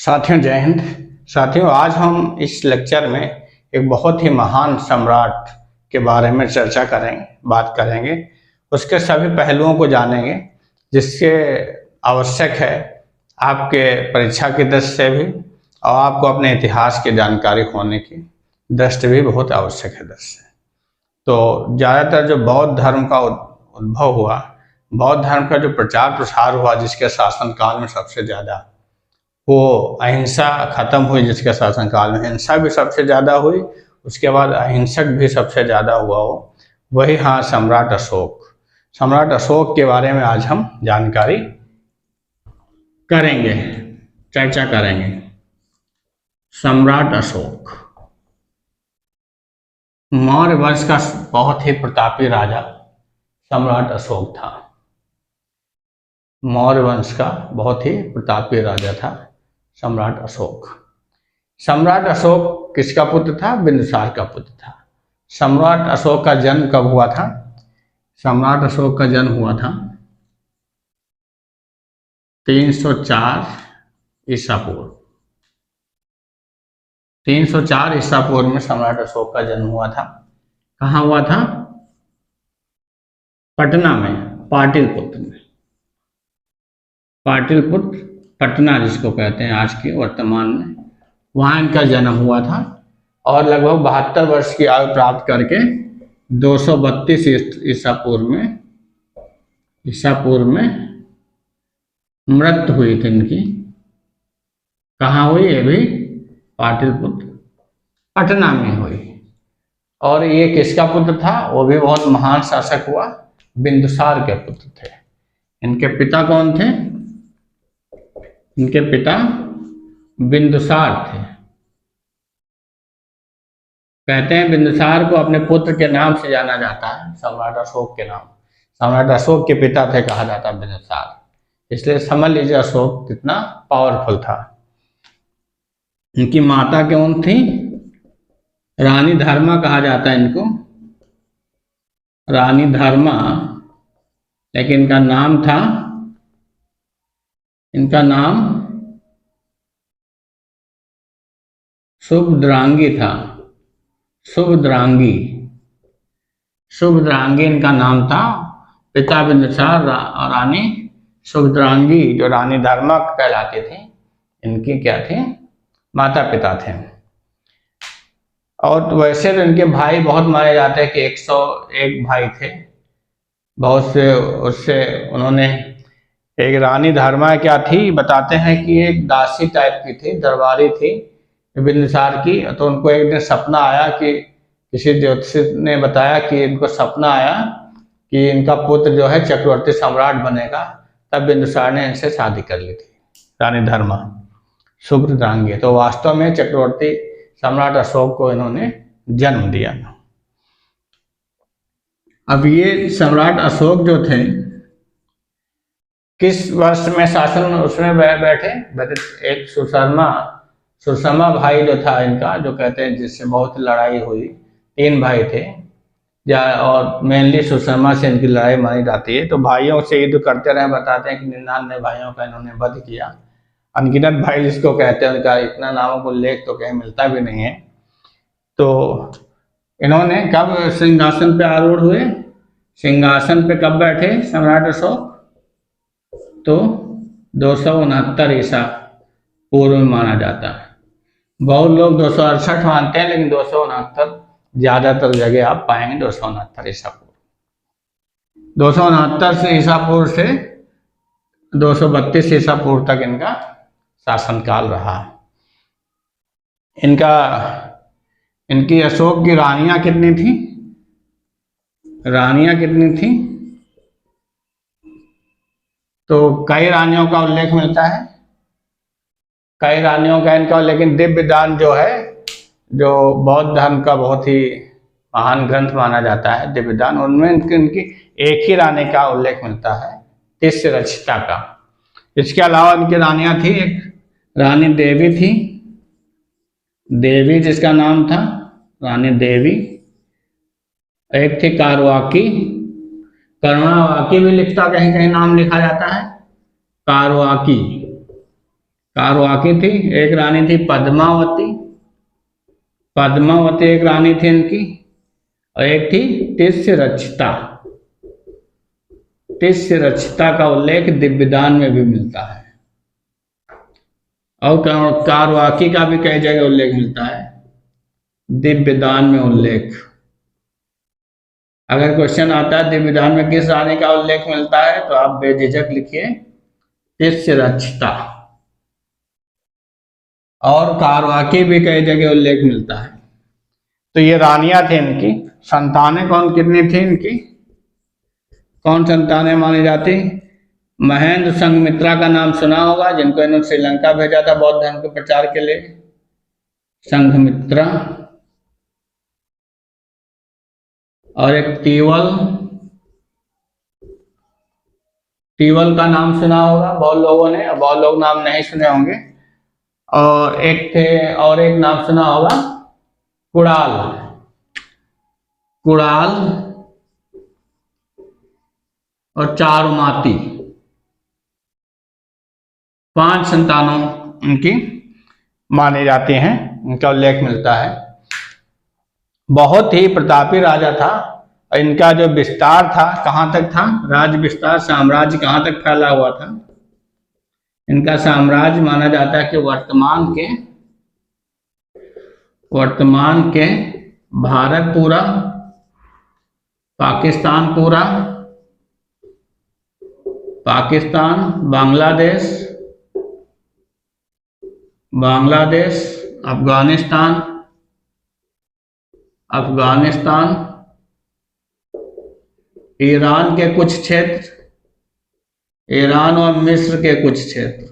साथियों जय हिंद। साथियों आज हम इस लेक्चर में एक बहुत ही महान सम्राट के बारे में चर्चा करेंगे, बात करेंगे, उसके सभी पहलुओं को जानेंगे जिसके आवश्यक है आपके परीक्षा की दृष्टि से भी और आपको अपने इतिहास की जानकारी होने की दृष्टि भी बहुत आवश्यक है दृष्टि। तो ज़्यादातर जो बौद्ध धर्म का उद्भव हुआ, बौद्ध धर्म का जो प्रचार प्रसार हुआ जिसके शासनकाल में सबसे ज़्यादा, वो अहिंसा खत्म हुई जिसके शासनकाल में हिंसा भी सबसे ज़्यादा हुई, उसके बाद अहिंसक भी सबसे ज़्यादा हुआ हो, वही हाँ सम्राट अशोक। सम्राट अशोक के बारे में आज हम जानकारी करेंगे, चर्चा करेंगे। सम्राट अशोक मौर्य वंश का बहुत ही प्रतापी राजा सम्राट अशोक था। मौर्य वंश का बहुत ही प्रतापी राजा था सम्राट अशोक। सम्राट अशोक किसका पुत्र था? बिंदुसार का पुत्र था। सम्राट अशोक का जन्म कब हुआ था? सम्राट अशोक का जन्म हुआ था 304 ईसा पूर्व। 304 ईसा पूर्व में सम्राट अशोक का जन्म हुआ था। कहाँ हुआ था? पटना में, पाटलिपुत्र में। पाटलिपुत्र पटना जिसको कहते हैं आज के वर्तमान में, वहाँ इनका जन्म हुआ था और लगभग 72 वर्ष की आयु प्राप्त करके 232 ईसा पूर्व में मृत्यु हुई थी इनकी। कहाँ हुई? ये भी पाटलिपुत्र पटना में हुई। और ये किसका पुत्र था? वो भी बहुत महान शासक हुआ, बिंदुसार के पुत्र थे। इनके पिता कौन थे? इनके पिता बिंदुसार थे। कहते हैं बिंदुसार को अपने पुत्र के नाम से जाना जाता है, सम्राट अशोक के नाम। सम्राट अशोक के पिता थे कहा जाता है बिंदुसार, इसलिए समझ लीजिए अशोक कितना पावरफुल था। इनकी माता कौन थी? रानी धर्मा कहा जाता है इनको, रानी धर्मा। लेकिन इनका नाम था, इनका नाम शुभद्रांगी था। शुभद्रांगी इनका नाम था। पिता बिंदुसार और रानी शुभद्रांगी जो रानी धर्मा कहलाती थी, इनकी क्या थे? माता पिता थे। और वैसे तो इनके भाई बहुत माने जाते हैं कि 101 भाई थे बहुत से। उससे उन्होंने एक रानी धर्मा क्या थी बताते हैं कि एक दासी टाइप की थी, दरबारी थी बिंदुसार की। तो उनको एक दिन सपना आया कि किसी ज्योतिषी ने बताया कि इनको सपना आया कि इनका पुत्र जो है चक्रवर्ती सम्राट बनेगा। तब बिंदुसार ने इनसे शादी कर ली थी, रानी धर्मा शुभद्रांगी। तो वास्तव में चक्रवर्ती सम्राट अशोक को इन्होंने जन्म दिया। अब ये सम्राट अशोक जो थे किस वर्ष में शासन उसमें बैठे? एक सुशर्मा भाई जो था इनका, जो कहते हैं जिससे बहुत लड़ाई हुई। 3 भाई थे और मेनली सुशर्मा से इनकी लड़ाई मानी जाती है। तो भाइयों से युद्ध करते रहे। बताते हैं कि 99 भाइयों का इन्होंने वध किया। अनगिनत भाई जिसको कहते हैं, उनका इतना नामों को उल्लेख तो कहीं मिलता भी नहीं है। तो इन्होंने कब सिंहासन पे आरूढ़ हुए? सिंहासन पे कब बैठे सम्राट अशोक? तो 269 ईसा पूर्व में माना जाता है। बहुत लोग 268 मानते हैं, लेकिन 269 ज्यादातर जगह आप पाएंगे 269 ईसा पूर्व। 269 से ईसा पूर्व से 232 ईसा पूर्व तक इनका शासनकाल रहा। इनकी अशोक की रानियां कितनी थी? रानियां कितनी थी? तो कई रानियों का उल्लेख मिलता है, कई रानियों का इनका। लेकिन दिव्य दान जो है, जो बौद्ध धर्म का बहुत ही महान ग्रंथ माना जाता है दिव्य दान, उनमें इनकी एक ही रानी का उल्लेख मिलता है, तिस्रचिता का। इसके अलावा इनकी रानियां थी, एक रानी देवी थी, देवी जिसका नाम था रानी देवी। एक थी कारवाकी, करुणावाकी भी लिखता, कहीं कहीं नाम लिखा जाता है कारवाकी। कारवाकी थी, एक रानी थी पद्मावती, पद्मावती एक रानी थी इनकी, और एक थी तिस्यरक्षिता। तिस्यरक्षिता का उल्लेख दिव्यदान में भी मिलता है, और कारवाकी का भी कई जगह उल्लेख मिलता है, दिव्यदान में उल्लेख। अगर क्वेश्चन आता है दिव्यदान में किस रानी का उल्लेख मिलता है, तो आप बेझिझक लिखिए तिस्यरक्षिता। और कारवाकी भी कई जगह उल्लेख मिलता है। तो ये रानियां थी इनकी। संतानें कौन कितनी थी इनकी, कौन संतानें मानी जाती? महेंद्र संघमित्रा का नाम सुना होगा, जिनको इन्होंने श्रीलंका भेजा था बौद्ध धर्म के प्रचार के लिए, संघमित्रा। और एक तीवल, तीवल का नाम सुना होगा बहुत लोगों ने, बहुत लोग नाम नहीं सुने होंगे। और एक नाम सुना होगा कुणाल, कुणाल और चारुमाती। 5 संतानों उनकी मानी जाती हैं, उनका उल्लेख मिलता है। बहुत ही प्रतापी राजा था। इनका जो विस्तार था कहाँ तक था, राज्य विस्तार, साम्राज्य कहाँ तक फैला हुआ था? इनका साम्राज्य माना जाता है कि वर्तमान के भारत पूरा, पाकिस्तान पूरा, पाकिस्तान, बांग्लादेश, अफगानिस्तान, ईरान के कुछ क्षेत्र, ईरान और मिस्र के कुछ क्षेत्र।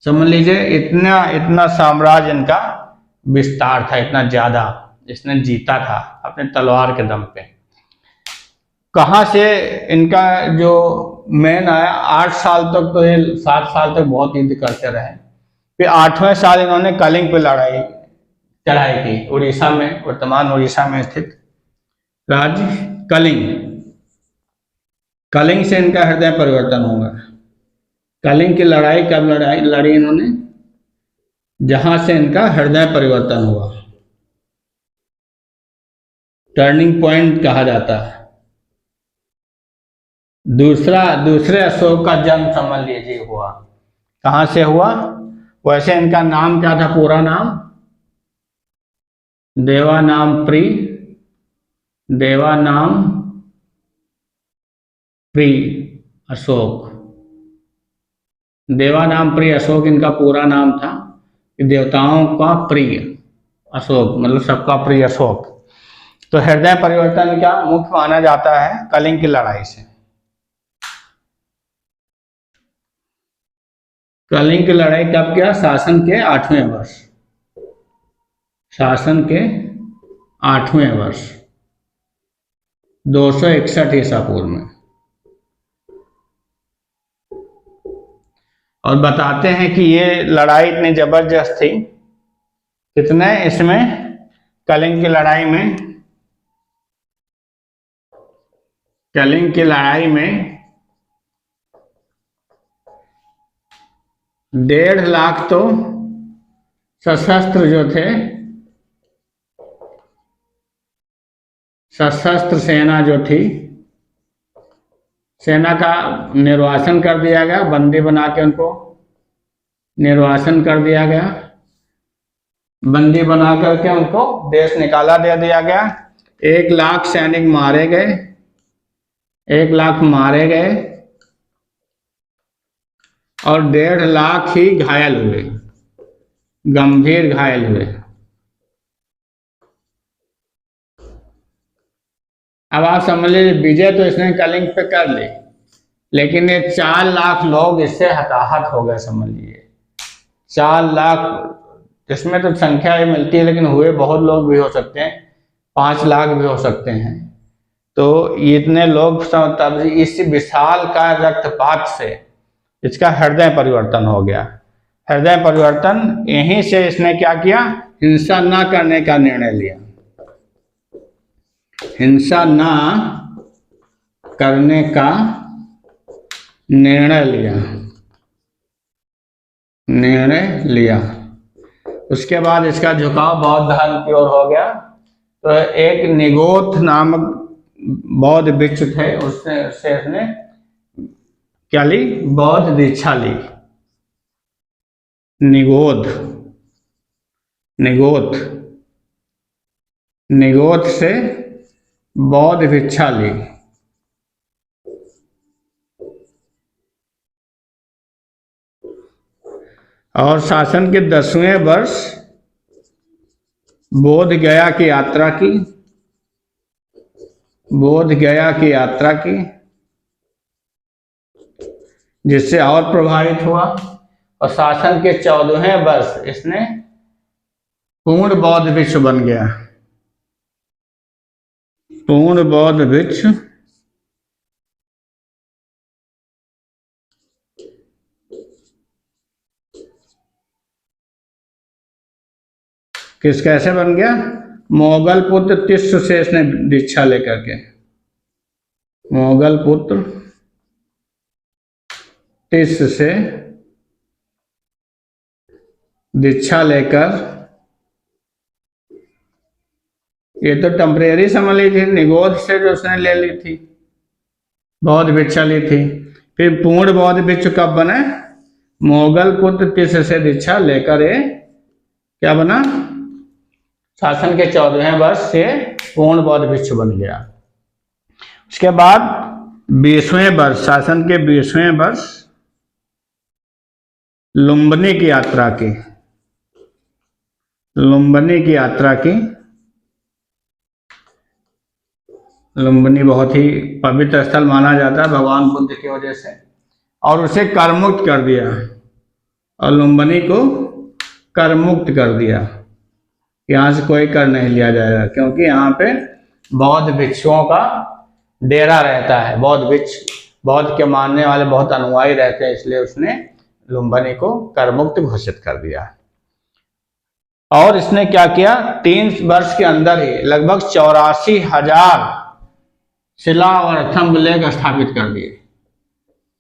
समझ लीजिए इतना साम्राज्य इनका विस्तार था, इतना ज्यादा इसने जीता था अपने तलवार के दम पे। कहाँ से इनका जो मेन आया, 8 साल तक तो ये 7 साल तक बहुत युद्ध करते रहे। फिर 8वें साल इन्होंने कलिंग पे चढ़ाई की, उड़ीसा में, वर्तमान उड़ीसा में स्थित राज्य कलिंग। कलिंग से इनका हृदय परिवर्तन होगा। कलिंग की लड़ाई कब लड़ी इन्होंने? जहां से इनका हृदय परिवर्तन हुआ, टर्निंग पॉइंट कहा जाता है। दूसरे अशोक का जन्म समझ लीजिए हुआ, कहां से हुआ? वैसे इनका नाम क्या था, पूरा नाम? देवानामप्री अशोक। देवानामप्री अशोक इनका पूरा नाम था। देवताओं का प्रिय अशोक, मतलब सबका प्रिय अशोक। तो हृदय परिवर्तन क्या मुख्य माना जाता है? कलिंग की लड़ाई से। कलिंग की लड़ाई कब किया? शासन के 8वें वर्ष, शासन के 8वें वर्ष 261 ईसा पूर्व में। और बताते हैं कि ये लड़ाई इतनी जबरदस्त थी, कितने इसमें कलिंग की लड़ाई में, 1.5 लाख तो सशस्त्र जो थे, सशस्त्र सेना जो थी, सेना का निर्वासन कर दिया गया, बंदी बना के उनको निर्वासन कर दिया गया, बंदी बना करके उनको देश निकाला दे दिया गया। 1 लाख सैनिक मारे गए, 1 लाख मारे गए और 1.5 लाख ही घायल हुए, गंभीर घायल हुए। अब आप समझ लीजिए विजय तो इसने कलिंग पे कर ली, लेकिन ये 4 लाख लोग इससे हताहत हो गए। समझ लीजिए 4 लाख, इसमें तो संख्या ही मिलती है, लेकिन हुए बहुत लोग भी हो सकते हैं, 5 लाख भी हो सकते हैं। तो इतने लोग, तब इस विशाल का रक्तपात से इसका हृदय परिवर्तन हो गया। हृदय परिवर्तन यहीं से इसने क्या किया? हिंसा ना करने का निर्णय लिया, हिंसा ना करने का निर्णय लिया। निर्णय लिया। उसके बाद इसका झुकाव बौद्ध धर्म की ओर हो गया। तो एक निगोथ नामक बौद्ध भिक्षु थे, उससे उसने क्या ली? बौद्ध दीक्षा ली। निगोथ निगोथ निगोथ से बौद्ध भिक्षा ली। और शासन के 10वें वर्ष बोध गया की यात्रा की। बोध गया की यात्रा की, जिससे और प्रभावित हुआ। और शासन के 14वें वर्ष इसने पूर्ण बौद्ध भिक्षु बन गया। पूर्ण बौद्ध भिक्षु कैसे बन गया? मोगल पुत्र तिस्स से इसने दीक्षा लेकर के, मोगल पुत्र तिस्स से दीक्षा लेकर, ये तो टेम्परेरी समझ ली थी, निगोध से जो उसने ले ली थी, बौद्ध भिक्षा ली थी। फिर पूर्ण बौद्ध भिक्षु कब बने? मोगल पुत्र तिस्स से दीक्षा लेकर ये क्या बना? शासन के 14वें वर्ष से पूर्ण बौद्ध भिक्षु बन गया। उसके बाद 20वें वर्ष, शासन के 20वें वर्ष लुम्बिनी की यात्रा की। लुम्बिनी की यात्रा की। लुम्बिनी बहुत ही पवित्र स्थल माना जाता है भगवान बुद्ध की वजह से, और उसे करमुक्त कर दिया। और लुम्बिनी को करमुक्त कर दिया, यहाँ से कोई कर नहीं लिया जाएगा, क्योंकि यहाँ पे बौद्ध भिक्षुओं का डेरा रहता है। बौद्ध के मानने वाले बहुत अनुयायी रहते हैं, इसलिए उसने लुम्बिनी को करमुक्त घोषित कर दिया। और इसने क्या किया? 3 वर्ष के अंदर ही लगभग 84,000 शिला और स्तंभ लेख स्थापित कर दिए।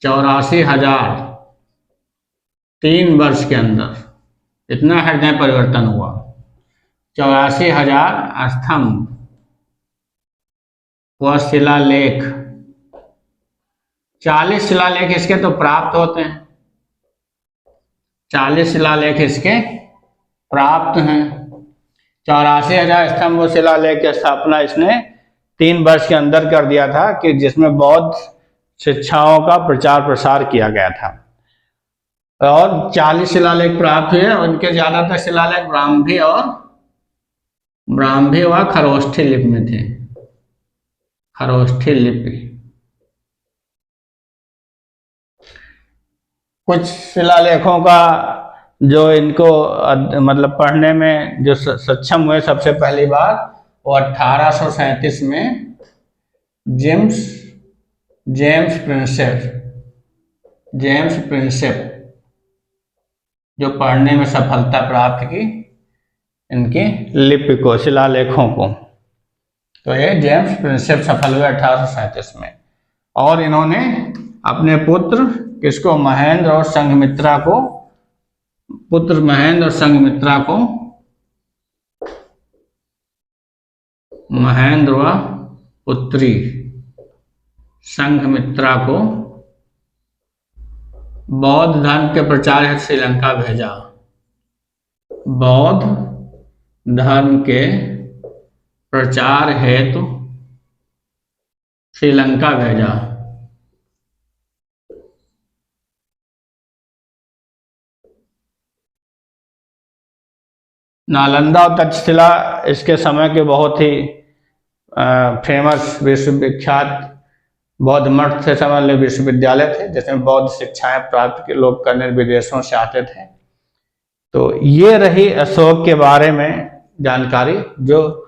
84,000 3 वर्ष के अंदर इतना हृदय परिवर्तन हुआ। 84,000 स्तंभ व शिलालेख। 40 शिलालेख इसके तो प्राप्त होते हैं, 40 शिलालेख इसके प्राप्त हैं। 84,000 स्तंभ व शिलालेख की स्थापना इसने 3 वर्ष के अंदर कर दिया था, कि जिसमें बौद्ध शिक्षाओं का प्रचार प्रसार किया गया था। और 40 शिलालेख प्राप्त हुए। उनके ज्यादातर शिलालेख ब्राह्मी व खरोष्ठी लिपि में थे। खरोष्ठी लिपि। कुछ शिलालेखों का जो इनको मतलब पढ़ने में जो सक्षम हुए सबसे पहली बार, वो 1837 में जेम्स प्रिंसेप जो पढ़ने में सफलता प्राप्त की इनकी लिपि को, शिलालेखों को। तो ये जेम्स प्रिंसेप सफल हुए 1837 में। और इन्होंने अपने पुत्र किसको? महेंद्र और संघमित्रा को, पुत्र महेंद्र और संघमित्रा को, महेंद्र व पुत्री संघमित्रा को बौद्ध धर्म के प्रचार हेतु श्रीलंका भेजा। बौद्ध धर्म के प्रचार हेतु श्रीलंका भेजा। नालंदा और तक्षशिला इसके समय के बहुत ही फेमस विश्वविख्यात बौद्ध मठ से संबंधित विश्वविद्यालय थे, जिसमें बौद्ध शिक्षाएं प्राप्त के लोग करने विदेशों से आते थे। तो ये रही अशोक के बारे में जानकारी, जो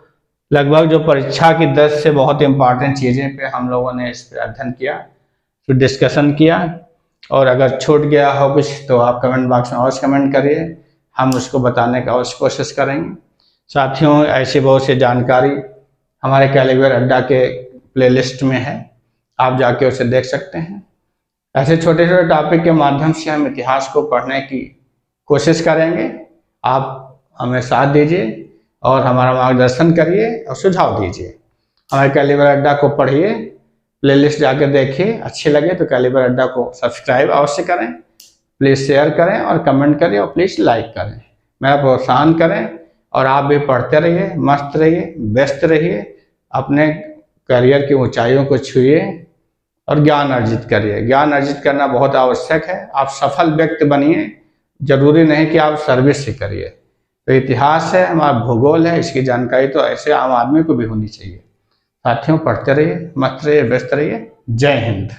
लगभग जो परीक्षा की दृष्टि से बहुत इंपॉर्टेंट चीज़ें पे हम लोगों ने इस पर अध्ययन किया, फिर डिस्कशन किया। और अगर छूट गया हो कुछ तो आप कमेंट बॉक्स में अवश्य कमेंट करिए, हम उसको बताने का अवश्य कोशिश करेंगे। साथियों, ऐसी बहुत सी जानकारी हमारे कैलिबर अड्डा के प्लेलिस्ट में है, आप जाके उसे देख सकते हैं। ऐसे छोटे छोटे टॉपिक के माध्यम से हम इतिहास को पढ़ने की कोशिश करेंगे। आप हमें साथ दीजिए और हमारा मार्गदर्शन करिए और सुझाव दीजिए। हमारे कैलिबर अड्डा को पढ़िए, प्लेलिस्ट जाकर देखिए, अच्छी लगे तो कैलिबर अड्डा को सब्सक्राइब अवश्य करें, प्लीज़ शेयर करें और कमेंट करें और प्लीज़ लाइक करें, मेरा प्रोत्साहन करें। और आप भी पढ़ते रहिए, मस्त रहिए, व्यस्त रहिए, अपने करियर की ऊंचाइयों को छूइए और ज्ञान अर्जित करिए। ज्ञान अर्जित करना बहुत आवश्यक है। आप सफल व्यक्ति बनिए, जरूरी नहीं कि आप सर्विस ही करिए। तो इतिहास है, हमारा भूगोल है, इसकी जानकारी तो ऐसे आम आदमी को भी होनी चाहिए। साथियों, पढ़ते रहिए, मस्त रहिए, व्यस्त रहिए। जय हिंद।